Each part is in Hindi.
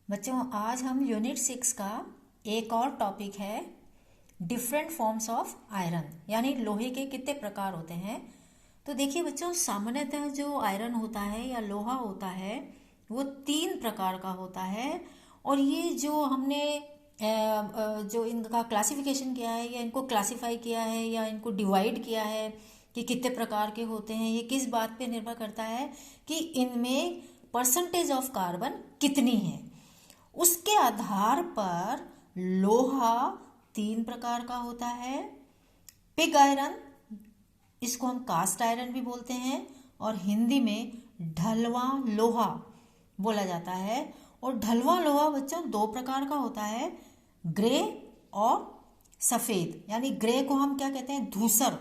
बच्चों आज हम यूनिट 6 का एक और टॉपिक है डिफरेंट फॉर्म्स ऑफ आयरन, यानी लोहे के कितने प्रकार होते हैं। तो देखिए बच्चों, सामान्यतः जो आयरन होता है या लोहा होता है वो 3 प्रकार का होता है। और ये जो हमने जो इनका क्लासिफिकेशन किया है या इनको क्लासिफाई किया है या इनको डिवाइड किया है कि कितने प्रकार के होते हैं, ये किस बात पे निर्भर करता है कि इनमें परसेंटेज ऑफ कार्बन कितनी है। उसके आधार पर लोहा 3 प्रकार का होता है। पिग आयरन, इसको हम कास्ट आयरन भी बोलते हैं, और हिंदी में ढलवा लोहा बोला जाता है। और ढलवा लोहा बच्चों 2 प्रकार का होता है, ग्रे और सफ़ेद। यानी ग्रे को हम क्या कहते हैं, धूसर।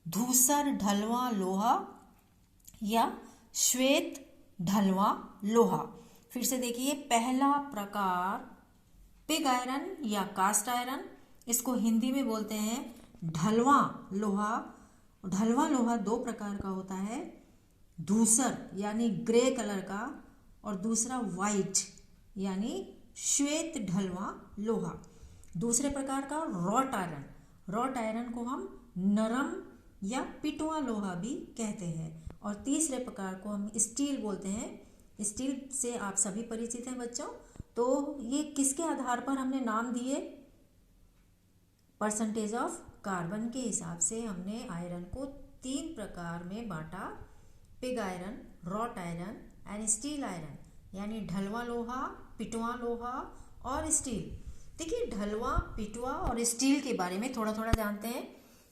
धूसर ढलवा लोहा या श्वेत ढलवा लोहा। फिर से देखिए, पहला प्रकार पिग आयरन या कास्ट आयरन, इसको हिंदी में बोलते हैं ढलवा लोहा। ढलवा लोहा 2 प्रकार का होता है, धूसर यानी ग्रे कलर का, और दूसरा वाइट यानी श्वेत ढलवा लोहा। दूसरे प्रकार का रॉट आयरन। रॉट आयरन को हम नरम या पिटवा लोहा भी कहते हैं। और तीसरे प्रकार को हम स्टील बोलते हैं। स्टील से आप सभी परिचित हैं बच्चों। तो ये किसके आधार पर हमने नाम दिए, परसेंटेज ऑफ कार्बन के हिसाब से हमने आयरन को 3 प्रकार में बांटा, pig iron, wrought iron and steel iron, यानी ढलवा लोहा, पिटवा लोहा और स्टील। देखिए, ढलवा, पिटवा और स्टील के बारे में थोड़ा थोड़ा जानते हैं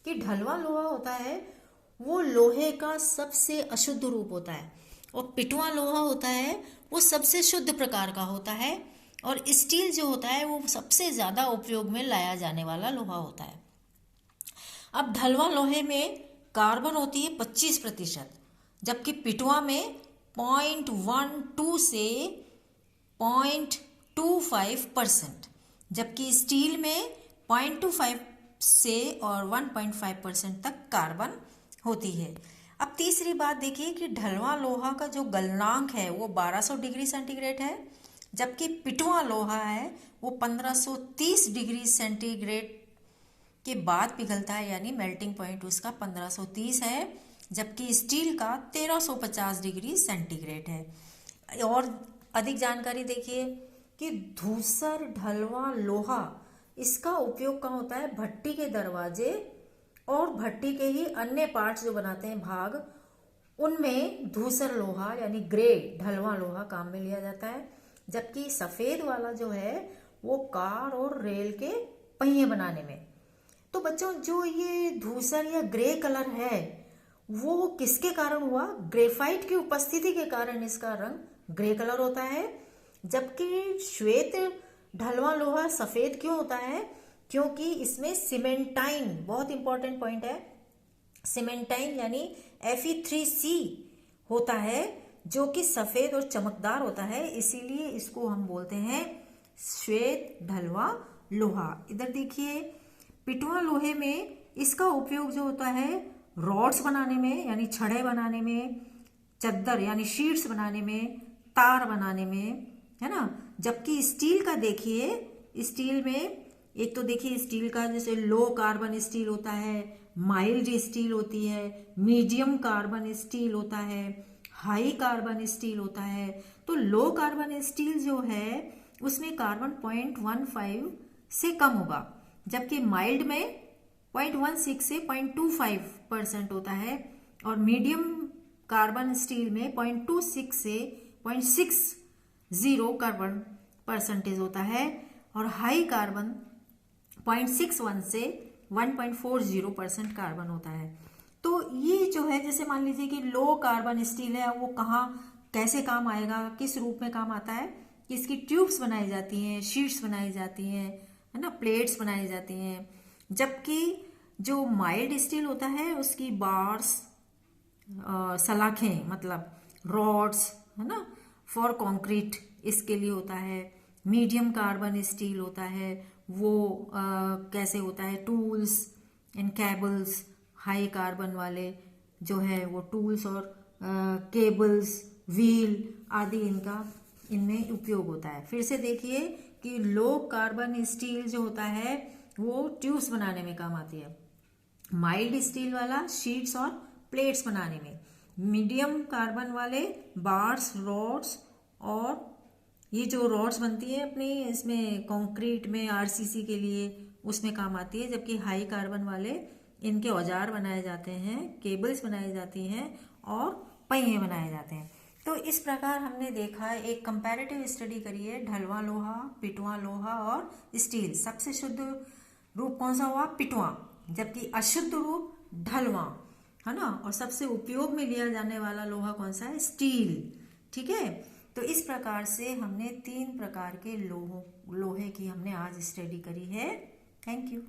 कि ढलवा लोहा होता है वो लोहे का सबसे अशुद्ध रूप होता है, और पिटवा लोहा होता है वो सबसे शुद्ध प्रकार का होता है, और स्टील जो होता है वो सबसे ज़्यादा उपयोग में लाया जाने वाला लोहा होता है। अब ढलवा लोहे में कार्बन होती है 25%, जबकि पिटवा में 0.12 से 0.25%, जबकि स्टील में 0.25 से और 1.5% तक कार्बन होती है। अब तीसरी बात देखिए कि ढलवा लोहा का जो गलनांक है वो 1200 डिग्री सेंटीग्रेड है, जबकि पिटवा लोहा है वो 1530 डिग्री सेंटीग्रेड के बाद पिघलता है, यानी मेल्टिंग पॉइंट उसका 1530 है, जबकि स्टील का 1350 डिग्री सेंटीग्रेड है। और अधिक जानकारी देखिए कि धूसर ढलवा लोहा, इसका उपयोग कहाँ होता है, भट्टी के दरवाजे और भट्टी के ही अन्य पार्ट्स जो बनाते हैं भाग, उनमें धूसर लोहा यानी ग्रे ढलवा लोहा काम में लिया जाता है। जबकि सफ़ेद वाला जो है वो कार और रेल के पहिए बनाने में। तो बच्चों, जो ये धूसर या ग्रे कलर है वो किसके कारण हुआ, ग्रेफाइट की उपस्थिति के कारण इसका रंग ग्रे कलर होता है। जबकि श्वेत ढलवा लोहा सफ़ेद क्यों होता है, क्योंकि इसमें सीमेंटाइन, बहुत इंपॉर्टेंट पॉइंट है, सीमेंटाइन यानी Fe3C होता है, जो कि सफ़ेद और चमकदार होता है, इसीलिए इसको हम बोलते हैं श्वेत ढलवा लोहा। इधर देखिए, पिटवा लोहे में इसका उपयोग जो होता है रॉड्स बनाने में, यानी छड़े बनाने में, चद्दर यानी शीट्स बनाने में, तार बनाने में, है ना। जबकि स्टील का देखिए, स्टील में एक तो देखिए स्टील का जैसे लो कार्बन स्टील होता है, माइल्ड स्टील होती है, मीडियम कार्बन स्टील होता है, हाई कार्बन स्टील होता है। तो लो कार्बन स्टील जो है उसमें कार्बन 0.15 से कम होगा, जबकि माइल्ड में 0.16 से 0.25% होता है, और मीडियम कार्बन स्टील में 0.26 से 0.60 कार्बन परसेंटेज होता है, और हाई कार्बन 0.61 से 1.40% कार्बन होता है। तो ये जो है, जैसे मान लीजिए कि लो कार्बन स्टील है, वो कहाँ कैसे काम आएगा, किस रूप में काम आता है कि इसकी ट्यूब्स बनाई जाती हैं, शीट्स बनाई जाती हैं, है ना, प्लेट्स बनाई जाती हैं। जबकि जो माइल्ड स्टील होता है उसकी बार्स, सलाखें मतलब रॉड्स, है ना, फॉर कंक्रीट इसके लिए होता है। मीडियम कार्बन स्टील होता है वो कैसे होता है, tools and cables, high carbon वाले जो है वो टूल्स और केबल्स, व्हील आदि इनका इनमें उपयोग होता है। फिर से देखिए कि लो कार्बन स्टील जो होता है वो ट्यूब्स बनाने में काम आती है, माइल्ड स्टील वाला शीट्स और प्लेट्स बनाने में, मीडियम कार्बन वाले बार्स, रॉड्स, और ये जो रॉड्स बनती है अपनी इसमें कंक्रीट में आरसीसी के लिए उसमें काम आती है, जबकि हाई कार्बन वाले इनके औजार बनाए जाते हैं, केबल्स बनाई जाती हैं और पहिए बनाए जाते हैं। तो इस प्रकार हमने देखा है, एक कंपैरेटिव स्टडी करी है, ढलवां लोहा, पिटवां लोहा और स्टील। सबसे शुद्ध रूप कौन सा हुआ? पिटवां, जबकि अशुद्ध रूप ढलवां, है ना। और सबसे उपयोग में लिया जाने वाला लोहा कौन सा है? स्टील। ठीक है, तो इस प्रकार से हमने 3 प्रकार के लोहे की हमने आज स्टडी करी है। Thank you.